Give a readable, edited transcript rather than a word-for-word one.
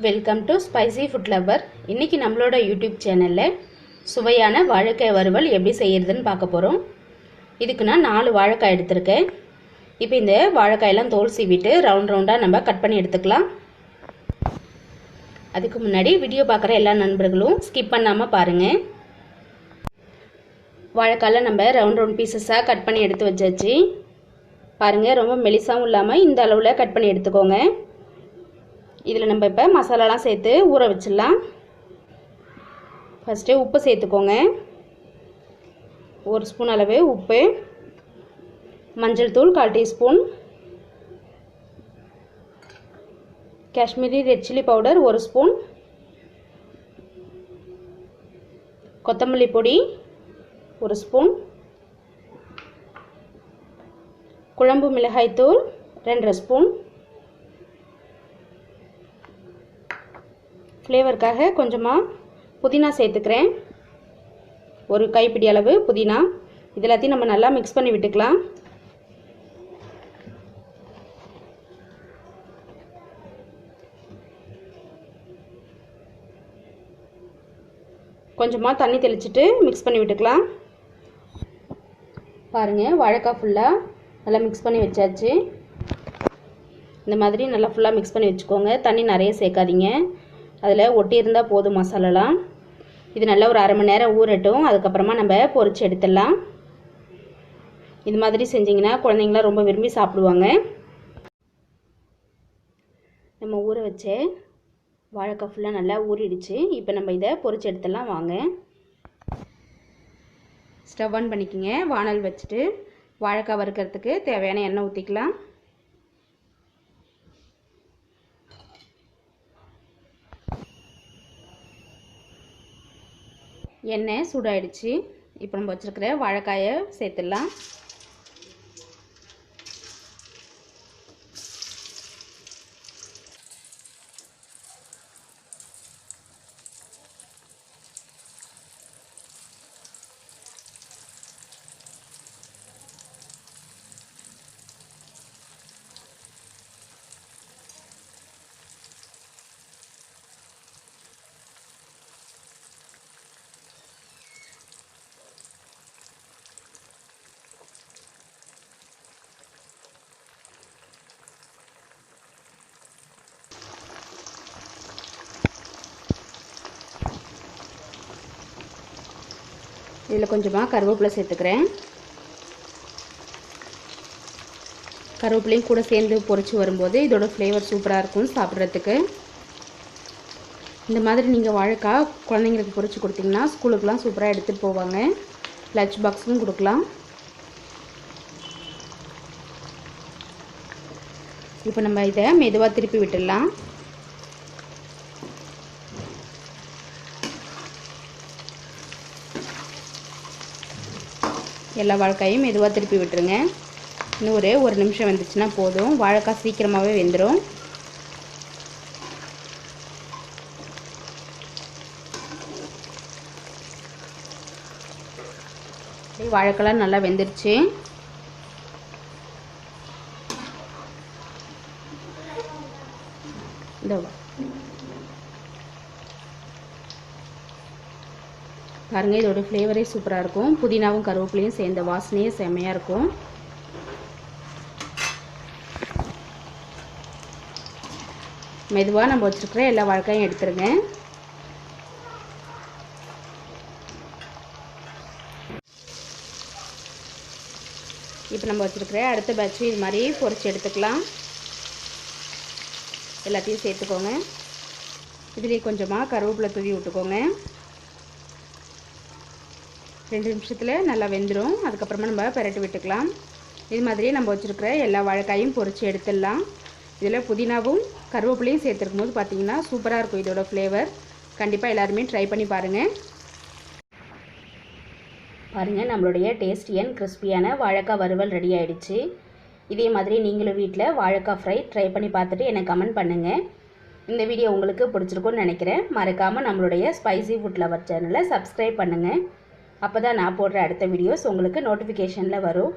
Welcome to spicy food lower. இன்றைக்கி நம்மளோட YouTube சேனலில் சுவையான வாழைக்காய் வறுவல் எப்படி செய்கிறதுன்னு பார்க்க போகிறோம். இதுக்கு நான் 4 வாழைக்காய் எடுத்திருக்கேன். இப்போ இந்த வாழைக்காயெல்லாம் தோல் சீவிட்டு ரவுண்டாக நம்ம கட் பண்ணி எடுத்துக்கலாம். அதுக்கு முன்னாடி வீடியோ பார்க்குற எல்லா நண்பர்களும் ஸ்கிப் பண்ணாமல் பாருங்கள். வாழைக்காயில் நம்ம ரவுண்ட் பீசஸாக கட் பண்ணி எடுத்து வச்சாச்சு. பாருங்கள், ரொம்ப மெலிசாவும் இல்லாமல் இந்த அளவில் கட் பண்ணி எடுத்துக்கோங்க. இதில் நம்ம இப்போ மசாலாலாம் சேர்த்து ஊற வச்சிடலாம். ஃபஸ்ட்டு உப்பு சேர்த்துக்கோங்க. 1 ஸ்பூன் அளவு உப்பு, மஞ்சள் தூள் 1/4 teaspoon, Kashmiri red chilli powder 1 spoon, கொத்தமல்லி பொடி 1 ஸ்பூன், குழம்பு மிளகாய் தூள் 2 ஸ்பூன், ஃப்ளேவருக்காக கொஞ்சமாக புதினா சேர்த்துக்கிறேன். 1 கைப்பிடி அளவு புதினா. இது எல்லாத்தையும் நம்ம நல்லா மிக்ஸ் பண்ணி விட்டுக்கலாம். கொஞ்சமாக தண்ணி தெளிச்சிட்டு மிக்ஸ் பண்ணி விட்டுக்கலாம். பாருங்கள், வாழைக்காய் ஃபுல்லாக நல்லா மிக்ஸ் பண்ணி வச்சாச்சு. இந்த மாதிரி நல்லா ஃபுல்லாக மிக்ஸ் பண்ணி வச்சுக்கோங்க. தண்ணி நிறைய சேர்க்காதீங்க, அதில் ஒட்டி இருந்தால் போதும் மசாலாலாம். இது நல்லா ஒரு 1/2 மணி நேரம் ஊறட்டும். அதுக்கப்புறமா நம்ம பொரிச்சு எடுத்துடலாம். இது மாதிரி செஞ்சிங்கன்னா குழந்தைங்களாம் ரொம்ப விரும்பி சாப்பிடுவாங்க. நம்ம ஊற வச்ச வாழைக்காய் ஃபுல்லாக நல்லா ஊறிடுச்சு. இப்போ நம்ம இதை பொரிச்சு எடுத்துடலாம் வாங்க. ஸ்டவ் ஆன் பண்ணிக்கோங்க. வானல் வச்சுட்டு வாழைக்காய் வறுக்கிறதுக்கு தேவையான எண்ணெய் ஊற்றிக்கலாம். எண்ணெய் சூடாயிடுச்சு. இப்போ நம்ம வச்சுருக்கிற வாழைக்காயை சேர்த்துடலாம். இதில் கொஞ்சமாக கருவேப்பிலை சேர்த்துக்கிறேன். கருவேப்பிலையும் கூட சேர்ந்து பொரிச்சு வரும்போது இதோட ஃப்ளேவர் சூப்பராக இருக்கும் சாப்பிட்றதுக்கு. இந்த மாதிரி நீங்கள் வாழைக்காய் குழந்தைங்களுக்கு பொரிச்சு கொடுத்தீங்கன்னா ஸ்கூலுக்கெலாம் சூப்பராக எடுத்துகிட்டு போவாங்க. லஞ்ச் பாக்ஸுக்கும் கொடுக்கலாம். இப்போ நம்ம இதை மெதுவாக திருப்பி விட்டுடலாம். எல்லா வாழைக்காயும் மெதுவாக திருப்பி விட்டுருங்க. இன்னும் ஒரு 1 நிமிஷம் வந்துச்சுன்னா போதும். வாழைக்காய் சீக்கிரமாகவே வெந்துடும். வாழைக்காய் நல்லா வெந்துருச்சு. இந்த பாருங்கள், இதோட ஃப்ளேவரே சூப்பராக இருக்கும். புதினாவும் கருவேப்பிலையும் சேர்ந்த வாசனையே செம்மையாக இருக்கும். மெதுவாக நம்ம வச்சுருக்கிற எல்லா வாழைக்காயும் எடுத்துருங்க. இப்போ நம்ம வச்சுருக்கிற அடுத்த பேட்ச் இது மாதிரி பொரிச்சு எடுத்துக்கலாம். எல்லாத்தையும் சேர்த்துக்கோங்க. இதுலேயே கொஞ்சமாக கருவேப்பிலை தூவி விட்டுக்கோங்க. 2 நிமிஷத்தில் நல்லா வெந்துடும். அதுக்கப்புறமா நம்ம பெரட்டி விட்டுக்கலாம். இது மாதிரியே நம்ம வச்சுருக்கிற எல்லா வாழைக்காயும் பொரித்து எடுத்துடலாம். இதில் புதினாவும் கருவேப்பிலையும் சேர்த்துருக்கும் போது பார்த்திங்கன்னா சூப்பராக இருக்கும் இதோட ஃப்ளேவர். கண்டிப்பாக எல்லாருமே ட்ரை பண்ணி பாருங்கள். பாருங்கள், நம்மளுடைய டேஸ்டி அண்ட் கிறிஸ்பியான வாழைக்காய் வறுவல் ரெடி ஆகிடுச்சு. இதே மாதிரி நீங்களும் வீட்டில் வாழைக்காய் ஃப்ரை ட்ரை பண்ணி பார்த்துட்டு எனக்கு கமெண்ட் பண்ணுங்கள். இந்த வீடியோ உங்களுக்கு பிடிச்சிருக்குன்னு நினைக்கிறேன். மறக்காமல் நம்மளுடைய ஸ்பைசி ஃபுட் லவர் சேனலை சப்ஸ்கிரைப் பண்ணுங்கள். அப்போ தான் நான் போடுற அடுத்த வீடியோஸ் உங்களுக்கு நோட்டிஃபிகேஷனில் வரும்.